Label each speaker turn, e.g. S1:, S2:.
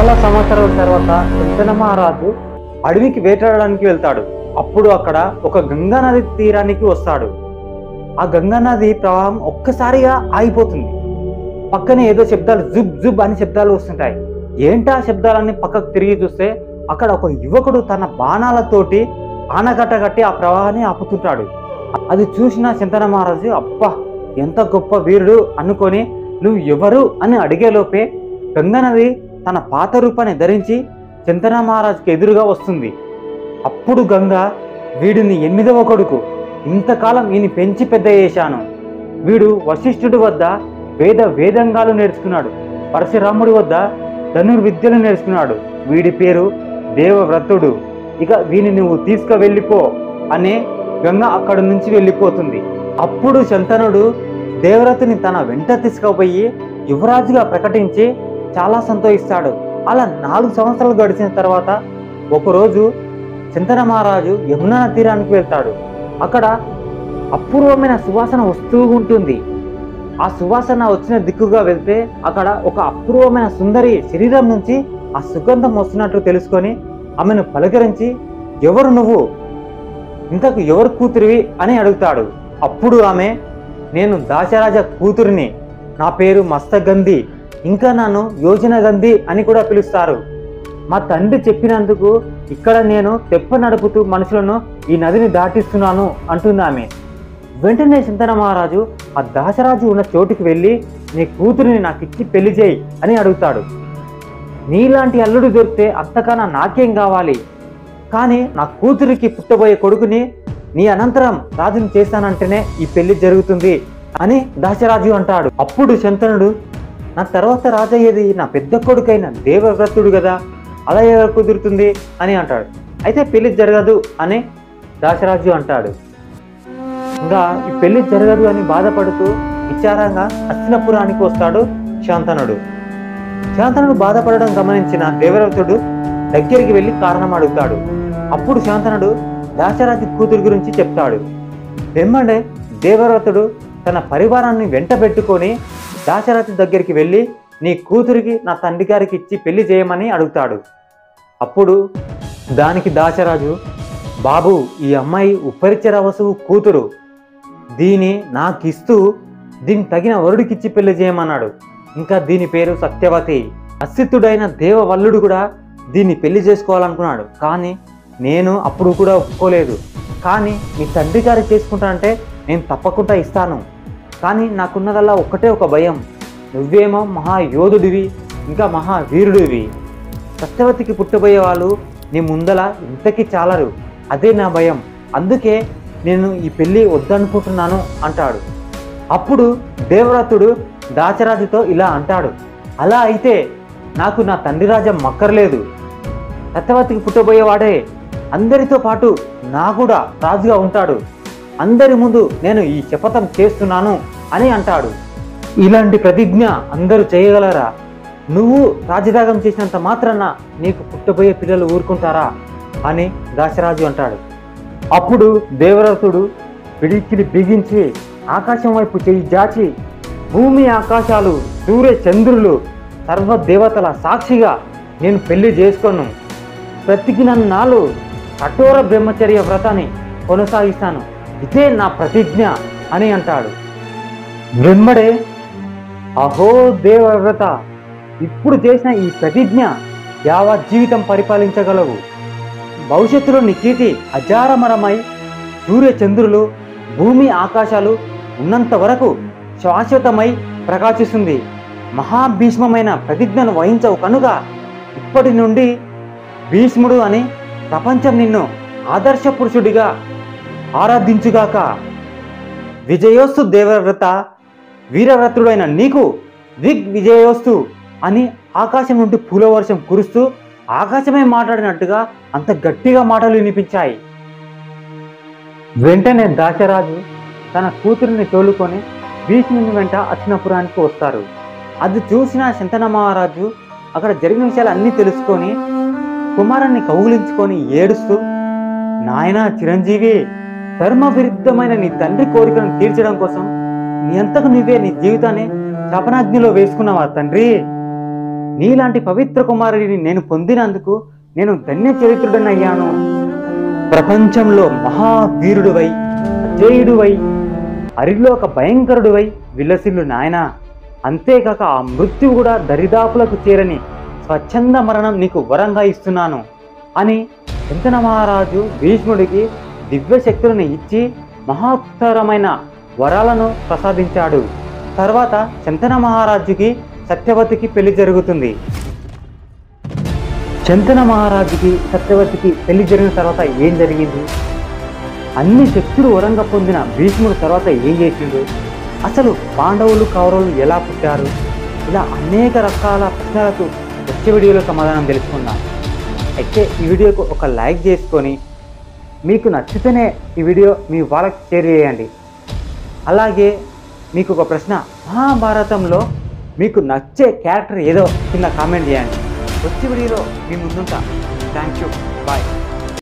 S1: చాలా సంవత్సరాల తర్వాత శంతన మహారాజు అడవికి వేటాడడానికి వెళ్తాడు. అప్పుడు అక్కడ ఒక గంగా నది తీరానికి వస్తాడు. ఆ గంగా నది ప్రవాహం ఒక్కసారిగా ఆగిపోతుంది. పక్కనే ఏదో శబ్దాలు జుబ్ జుబ్ అని శబ్దాలు వస్తుంటాయి. ఏంటా శబ్దాలన్నీ పక్కకు తిరిగి చూస్తే అక్కడ ఒక యువకుడు తన బాణాలతోటి ఆనకట్ట కట్టి ఆ ప్రవాహాన్ని ఆపుతుంటాడు. అది చూసిన శంతన మహారాజు అబ్బా ఎంత గొప్ప వీరుడు అనుకొని నువ్వు ఎవరు అని అడిగేలోపే గంగా నది తన పాత రూపాన్ని ధరించి శంతన మహారాజుకి ఎదురుగా వస్తుంది. అప్పుడు గంగా, వీడిని 8వ కొడుకు, ఇంతకాలం ఈయన పెంచి పెద్ద చేశాను. వీడు వశిష్ఠుడి వద్ద వేదంగాలు నేర్చుకున్నాడు. పరశురాముడి వద్ద ధనుర్విద్యలు నేర్చుకున్నాడు. వీడి పేరు దేవవ్రతుడు. ఇక వీని నువ్వు తీసుకువెళ్ళిపో అని గంగ అక్కడి నుంచి వెళ్ళిపోతుంది. అప్పుడు శంతనుడు దేవవ్రతుని తన వెంట తీసుకుపోయి యువరాజుగా ప్రకటించి చాలా సంతోషిస్తాడు. అలా 4 సంవత్సరాలు గడిచిన తర్వాత ఒకరోజు శంతన మహారాజు యమునా తీరానికి వెళ్తాడు. అక్కడ అపూర్వమైన సువాసన వస్తూ ఉంటుంది. ఆ సువాసన వచ్చిన దిక్కుగా వెళ్తే అక్కడ ఒక అపూర్వమైన సుందరి శరీరం నుంచి ఆ సుగంధం వస్తున్నట్లు తెలుసుకొని ఆమెను పలకరించి, ఎవరు నువ్వు, ఇంతకు ఎవరు కూతురివి అని అడుగుతాడు. అప్పుడు ఆమె, నేను దాశరాజ కూతురిని, నా పేరు మస్తగంధి, ఇంకా నన్ను యోజన గంధి అని కూడా పిలుస్తారు. మా తండ్రి చెప్పినందుకు ఇక్కడ నేను తెప్ప నడుపుతూ మనుషులను ఈ నదిని దాటిస్తున్నాను అంటుంది ఆమె. వెంటనే శంతన మహారాజు ఆ దాశరాజు ఉన్న చోటుకి వెళ్ళి, నీ కూతురిని నాకు ఇచ్చి పెళ్లి చేయి అని అడుగుతాడు. నీలాంటి అల్లుడు దొరికితే అంతకన్నా నాకేం కావాలి, కానీ నా కూతురికి పుట్టబోయే కొడుకుని నీ అనంతరం రాజుని చేస్తానంటేనే ఈ పెళ్లి జరుగుతుంది అని దాశరాజు అంటాడు. అప్పుడు శంతనుడు, నా తర్వాత రాజయ్యేది నా పెద్ద కొడుకైన దేవవ్రతుడు కదా, అలా ఎవరు కుదురుతుంది అని అంటాడు. అయితే పెళ్లి జరగదు అని దాశరాజు అంటాడు. ఇంకా ఈ పెళ్లి జరగదు అని బాధపడుతూ విచారంగా హస్తినాపురానికి వస్తాడు శాంతనుడు. శాంతనుడు బాధపడడం గమనించిన దేవవ్రతుడు దగ్గరికి వెళ్ళి కారణం అడుగుతాడు. అప్పుడు శాంతనుడు దాశరాజు కూతురు గురించి చెప్తాడు. వెంబడే దేవవ్రతుడు తన పరివారాన్ని వెంట పెట్టుకొని దాశరథి దగ్గరికి వెళ్ళి, నీ కూతురికి నా తండ్రి గారికి ఇచ్చి పెళ్లి చేయమని అడుగుతాడు. అప్పుడు దానికి దాశరాజు, బాబు, ఈ అమ్మాయి ఉపరిచర వసువు కూతురు, దీని నాకిస్తూ దీన్ని తగిన వరుడికిచ్చి పెళ్లి చేయమన్నాడు. ఇంకా దీని పేరు సత్యవతి. అసిద్ధుడైన దేవవల్లుడు కూడా దీన్ని పెళ్లి చేసుకోవాలనుకున్నాడు, కానీ నేను అప్పుడు కూడా ఒప్పుకోలేదు. కానీ మీ తండ్రి గారు చేసుకుంటానంటే నేను తప్పకుండా ఇస్తాను. కానీ నాకున్నదల్లా ఒక్కటే ఒక భయం, నువ్వేమో మహాయోధుడివి, ఇంకా మహావీరుడివి. సత్యవతికి పుట్టబోయే వాళ్ళు నీ ముందల ఇంతకీ చాలరు, అదే నా భయం. అందుకే నేను ఈ పెళ్ళి వద్దనుకుంటున్నాను అంటాడు. అప్పుడు దేవవ్రతుడు దాశరాజుతో ఇలా అంటాడు, అలా అయితే నాకు నా తండ్రి రాజ్యం మక్కర్లేదు. సత్యవతికి పుట్టబోయేవాడే అందరితో పాటు నా కూడా రాజుగా ఉంటాడు. అందరి ముందు నేను ఈ శపథం చేస్తున్నాను అని అంటాడు. ఇలాంటి ప్రతిజ్ఞ అందరూ చేయగలరా? నువ్వు రాజధాగం చేసినంత మాత్రాన నీకు పుట్టబోయే పిల్లలు ఊరుకుంటారా అని దాశరాజు అంటాడు. అప్పుడు దేవవ్రతుడు పిడికిలి బిగించి ఆకాశం వైపు చెయ్యి జాచి, భూమి ఆకాశాలు సూర్య చంద్రులు సర్వదేవతల సాక్షిగా నేను పెళ్లి చేసుకోను. ప్రతిజ్ఞాలు కఠోర బ్రహ్మచర్య వ్రతాన్ని కొనసాగిస్తాను, ఇదే నా ప్రతిజ్ఞ అని అంటాడు. వెంబడే, అహో దేవవ్రత, ఇప్పుడు చేసిన ఈ ప్రతిజ్ఞ యావత్ జీవితం పరిపాలించగలవు. భవిష్యత్తులో నీ కీర్తి అజారమరమై సూర్య చంద్రులు భూమి ఆకాశాలు ఉన్నంత వరకు శాశ్వతమై ప్రకాశిస్తుంది. మహాభీష్మమైన ప్రతిజ్ఞను వహించవు కనుక ఇప్పటి నుండి భీష్ముడు అని ప్రపంచం నిన్ను ఆదర్శ పురుషుడిగా ఆరాధించుగాక. విజయోస్తు దేవవ్రత, వీరవ్రతుడైన నీకు దిగ్విజయోస్తు అని ఆకాశం నుండి పూలవర్షం కురుస్తూ ఆకాశమే మాట్లాడినట్టుగా అంత గట్టిగా మాటలు వినిపించాయి. వెంటనే దాశరాజు తన కూతురిని తోలుకొని భీష్ముని వెంట హస్తినాపురానికి వస్తారు. అది చూసిన శంతన మహారాజు అక్కడ జరిగిన విషయాలు అన్నీ తెలుసుకొని కుమారుణ్ణి కౌగిలించుకొని ఏడుస్తూ, నాయనా చిరంజీవి, ధర్మ విరుద్ధమైన నీ తండ్రి కోరికను తీర్చడం కోసం నీ అంతకు నువ్వే నీ జీవితాన్ని శపనాగ్నిలో వేసుకున్నావా తండ్రి? నీలాంటి పవిత్ర కుమారుడిని నేను పొందినందుకు నేను ధన్య చరిత్రుడనయ్యాను. ప్రపంచంలో మహావీరుడువై, అజేయుడువై, అరిలోక భయంకరుడువై విలసిల్లు నాయనా. అంతేకాక ఆ మృత్యువు కూడా దరిదాపులకు చేరని స్వచ్ఛంద మరణం నీకు వరంగా ఇస్తున్నాను అని శంతన మహారాజు భీష్ముడికి దివ్య శక్తులను ఇచ్చి మహత్తరమైన వరాలను ప్రసాదించాడు. తర్వాత శంతన మహారాజుకి సత్యవతికి పెళ్లి జరుగుతుంది. శంతన మహారాజుకి సత్యవతికి పెళ్లి జరిగిన తర్వాత ఏం జరిగింది? అన్ని శక్తులు వరంగా పొందిన భీష్ముడు తర్వాత ఏం చేసిండు? అసలు పాండవులు కౌరవులు ఎలా పుట్టారు? ఇలా అనేక రకాల ప్రశ్నలకు వచ్చే వీడియోలో సమాధానం తెలుసుకుందాం. అయితే ఈ వీడియోకు ఒక లైక్ చేసుకొని మీకు నచ్చితేనే ఈ వీడియో మీ వాళ్ళకి షేర్ చేయండి. అలాగే మీకు ఒక ప్రశ్న, మహాభారతంలో మీకు నచ్చే క్యారెక్టర్ ఏదో కింద కామెంట్ చేయండి. వచ్చే వీడియోలో మీ ముందుంటా. Thank you, bye.